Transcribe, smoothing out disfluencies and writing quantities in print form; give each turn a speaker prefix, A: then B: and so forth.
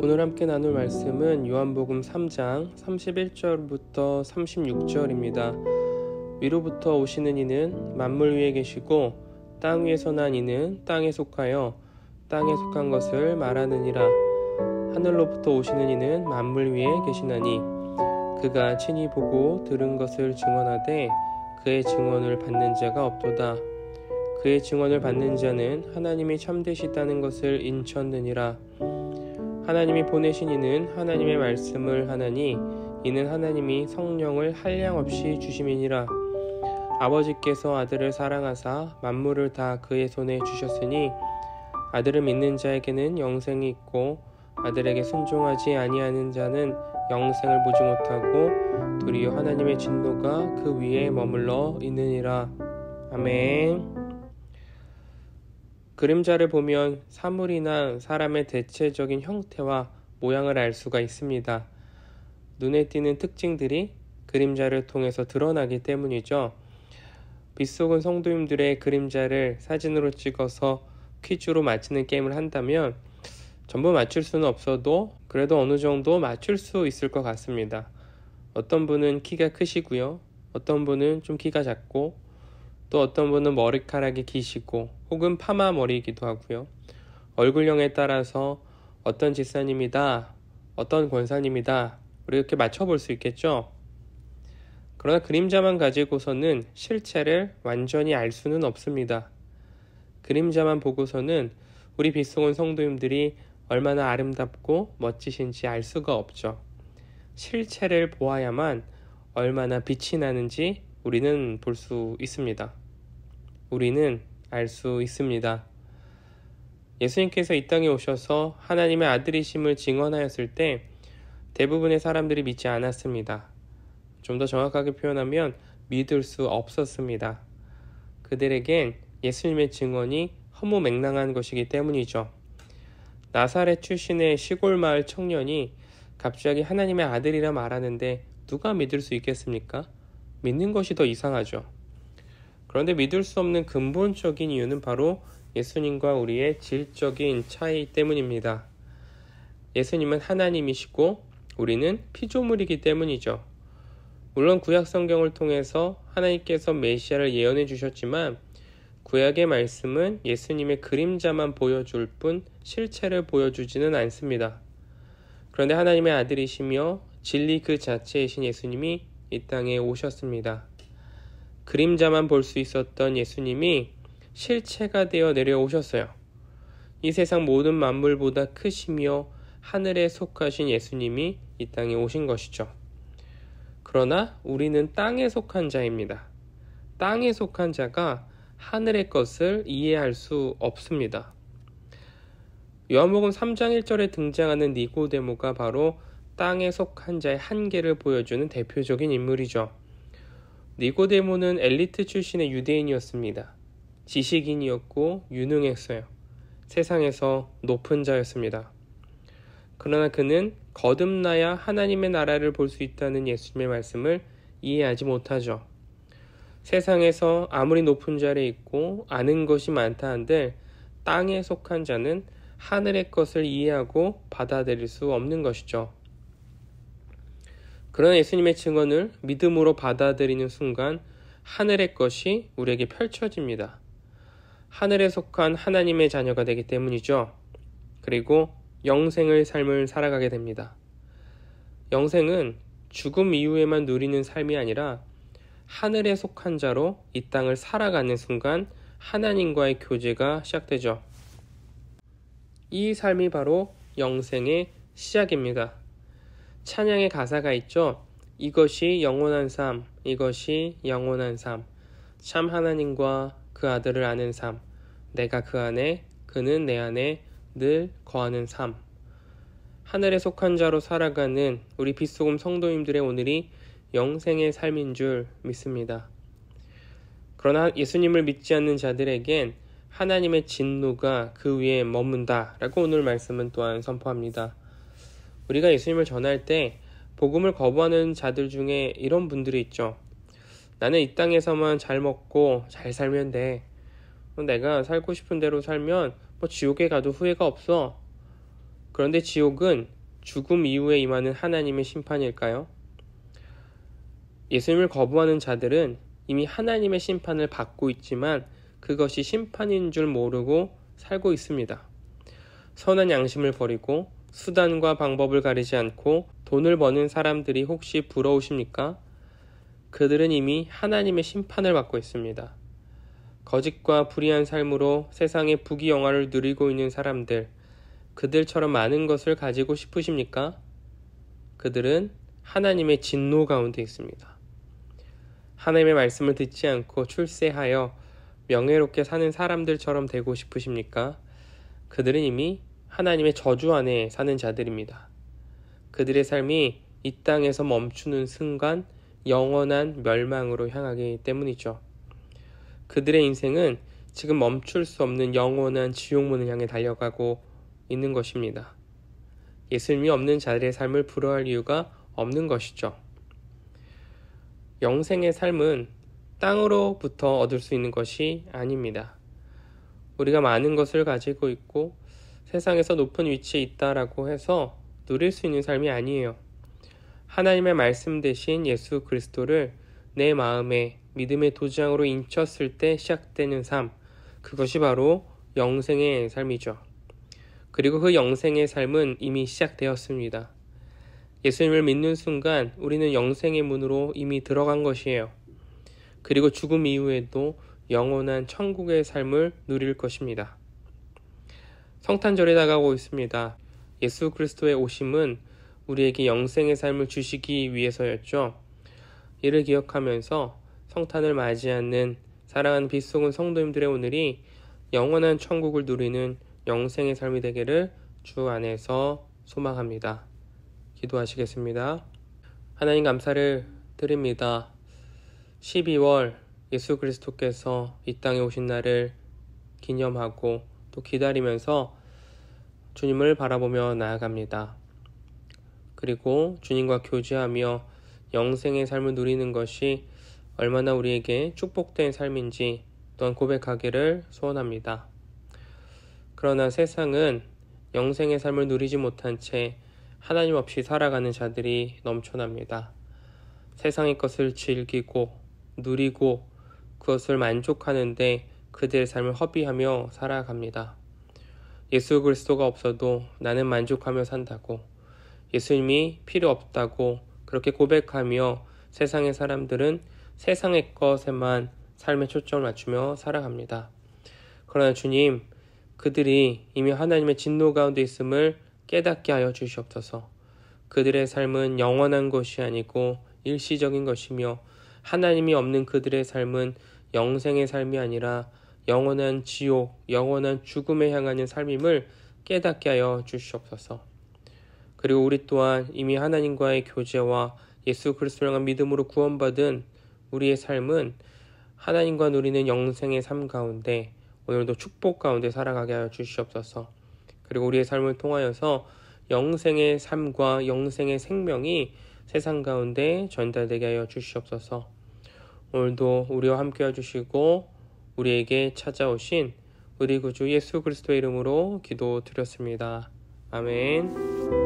A: 오늘 함께 나눌 말씀은 요한복음 3장 31절부터 36절입니다. 위로부터 오시는 이는 만물 위에 계시고 땅 위에서 난 이는 땅에 속하여 땅에 속한 것을 말하느니라. 하늘로부터 오시는 이는 만물 위에 계시나니 그가 친히 보고 들은 것을 증언하되 그의 증언을 받는 자가 없도다. 그의 증언을 받는 자는 하나님이 참되시다는 것을 인쳤느니라. 하나님이 보내신 이는 하나님의 말씀을 하나니 이는 하나님이 성령을 한량없이 주심이니라. 아버지께서 아들을 사랑하사 만물을 다 그의 손에 주셨으니 아들을 믿는 자에게는 영생이 있고 아들에게 순종하지 아니하는 자는 영생을 보지 못하고 도리어 하나님의 진노가 그 위에 머물러 있느니라. 아멘. 그림자를 보면 사물이나 사람의 대체적인 형태와 모양을 알 수가 있습니다. 눈에 띄는 특징들이 그림자를 통해서 드러나기 때문이죠. 빗속은 성도님들의 그림자를 사진으로 찍어서 퀴즈로 맞히는 게임을 한다면 전부 맞출 수는 없어도 그래도 어느 정도 맞출 수 있을 것 같습니다. 어떤 분은 키가 크시고요. 어떤 분은 좀 키가 작고 또 어떤 분은 머리카락이 기시고 혹은 파마 머리이기도 하고요. 얼굴형에 따라서 어떤 집사님이다, 어떤 권사님이다 이렇게 맞춰볼 수 있겠죠. 그러나 그림자만 가지고서는 실체를 완전히 알 수는 없습니다. 그림자만 보고서는 우리 빗속은 성도님들이 얼마나 아름답고 멋지신지 알 수가 없죠. 실체를 보아야만 얼마나 빛이 나는지 우리는 볼 수 있습니다. 우리는 알 수 있습니다. 예수님께서 이 땅에 오셔서 하나님의 아들이심을 증언하였을 때 대부분의 사람들이 믿지 않았습니다. 좀 더 정확하게 표현하면 믿을 수 없었습니다. 그들에겐 예수님의 증언이 허무맹랑한 것이기 때문이죠. 나사렛 출신의 시골 마을 청년이 갑자기 하나님의 아들이라 말하는데 누가 믿을 수 있겠습니까? 믿는 것이 더 이상하죠. 그런데 믿을 수 없는 근본적인 이유는 바로 예수님과 우리의 질적인 차이 때문입니다. 예수님은 하나님이시고 우리는 피조물이기 때문이죠. 물론 구약 성경을 통해서 하나님께서 메시아를 예언해 주셨지만 구약의 말씀은 예수님의 그림자만 보여줄 뿐 실체를 보여주지는 않습니다. 그런데 하나님의 아들이시며 진리 그 자체이신 예수님이 이 땅에 오셨습니다. 그림자만 볼 수 있었던 예수님이 실체가 되어 내려오셨어요. 이 세상 모든 만물보다 크시며 하늘에 속하신 예수님이 이 땅에 오신 것이죠. 그러나 우리는 땅에 속한 자입니다. 땅에 속한 자가 하늘의 것을 이해할 수 없습니다. 요한복음 3장 1절에 등장하는 니고데모가 바로 땅에 속한 자의 한계를 보여주는 대표적인 인물이죠. 니고데모는 엘리트 출신의 유대인이었습니다. 지식인이었고 유능했어요. 세상에서 높은 자였습니다. 그러나 그는 거듭나야 하나님의 나라를 볼 수 있다는 예수님의 말씀을 이해하지 못하죠. 세상에서 아무리 높은 자리에 있고 아는 것이 많다 한들 땅에 속한 자는 하늘의 것을 이해하고 받아들일 수 없는 것이죠. 그러나 예수님의 증언을 믿음으로 받아들이는 순간 하늘의 것이 우리에게 펼쳐집니다. 하늘에 속한 하나님의 자녀가 되기 때문이죠. 그리고 영생의 삶을 살아가게 됩니다. 영생은 죽음 이후에만 누리는 삶이 아니라 하늘에 속한 자로 이 땅을 살아가는 순간 하나님과의 교제가 시작되죠. 이 삶이 바로 영생의 시작입니다. 찬양의 가사가 있죠. 이것이 영원한 삶, 이것이 영원한 삶. 참 하나님과 그 아들을 아는 삶. 내가 그 안에, 그는 내 안에 늘 거하는 삶. 하늘에 속한 자로 살아가는 우리 빗속음 성도님들의 오늘이 영생의 삶인 줄 믿습니다. 그러나 예수님을 믿지 않는 자들에겐 하나님의 진노가 그 위에 머문다 라고 오늘 말씀은 또한 선포합니다. 우리가 예수님을 전할 때 복음을 거부하는 자들 중에 이런 분들이 있죠. 나는 이 땅에서만 잘 먹고 잘 살면 돼. 내가 살고 싶은 대로 살면 지옥에 가도 후회가 없어. 그런데 지옥은 죽음 이후에 임하는 하나님의 심판일까요? 예수님을 거부하는 자들은 이미 하나님의 심판을 받고 있지만 그것이 심판인 줄 모르고 살고 있습니다. 선한 양심을 버리고 수단과 방법을 가리지 않고 돈을 버는 사람들이 혹시 부러우십니까? 그들은 이미 하나님의 심판을 받고 있습니다. 거짓과 불의한 삶으로 세상의 부귀영화를 누리고 있는 사람들, 그들처럼 많은 것을 가지고 싶으십니까? 그들은 하나님의 진노 가운데 있습니다. 하나님의 말씀을 듣지 않고 출세하여 명예롭게 사는 사람들처럼 되고 싶으십니까? 그들은 이미 하나님의 저주 안에 사는 자들입니다. 그들의 삶이 이 땅에서 멈추는 순간 영원한 멸망으로 향하기 때문이죠. 그들의 인생은 지금 멈출 수 없는 영원한 지옥문을 향해 달려가고 있는 것입니다. 예수님이 없는 자들의 삶을 부러워할 이유가 없는 것이죠. 영생의 삶은 땅으로부터 얻을 수 있는 것이 아닙니다. 우리가 많은 것을 가지고 있고 세상에서 높은 위치에 있다라고 해서 누릴 수 있는 삶이 아니에요. 하나님의 말씀 대신 예수 그리스도를 내 마음에 믿음의 도장으로 인쳤을 때 시작되는 삶, 그것이 바로 영생의 삶이죠. 그리고 그 영생의 삶은 이미 시작되었습니다. 예수님을 믿는 순간 우리는 영생의 문으로 이미 들어간 것이에요. 그리고 죽음 이후에도 영원한 천국의 삶을 누릴 것입니다. 성탄절이 다가오고 있습니다. 예수 그리스도의 오심은 우리에게 영생의 삶을 주시기 위해서였죠. 이를 기억하면서 성탄을 맞이하는 사랑하는 빛 속은 성도님들의 오늘이 영원한 천국을 누리는 영생의 삶이 되기를 주 안에서 소망합니다. 기도하시겠습니다. 하나님 감사를 드립니다. 12월 예수 그리스도께서 이 땅에 오신 날을 기념하고 또 기다리면서 주님을 바라보며 나아갑니다. 그리고 주님과 교제하며 영생의 삶을 누리는 것이 얼마나 우리에게 축복된 삶인지 또한 고백하기를 소원합니다. 그러나 세상은 영생의 삶을 누리지 못한 채 하나님 없이 살아가는 자들이 넘쳐납니다. 세상의 것을 즐기고 누리고 그것을 만족하는데 그들의 삶을 허비하며 살아갑니다. 예수 그리스도가 없어도 나는 만족하며 산다고, 예수님이 필요 없다고 그렇게 고백하며 세상의 사람들은 세상의 것에만 삶의 초점을 맞추며 살아갑니다. 그러나 주님, 그들이 이미 하나님의 진노 가운데 있음을 깨닫게 하여 주시옵소서. 그들의 삶은 영원한 것이 아니고 일시적인 것이며 하나님이 없는 그들의 삶은 영생의 삶이 아니라 영원한 지옥, 영원한 죽음에 향하는 삶임을 깨닫게 하여 주시옵소서. 그리고 우리 또한 이미 하나님과의 교제와 예수 그리스도를 향한 믿음으로 구원받은 우리의 삶은 하나님과 누리는 영생의 삶 가운데 오늘도 축복 가운데 살아가게 하여 주시옵소서. 그리고 우리의 삶을 통하여서 영생의 삶과 영생의 생명이 세상 가운데 전달되게 하여 주시옵소서. 오늘도 우리와 함께 해주시고 우리에게 찾아오신 우리 구주 예수 그리스도의 이름으로 기도드렸습니다. 아멘.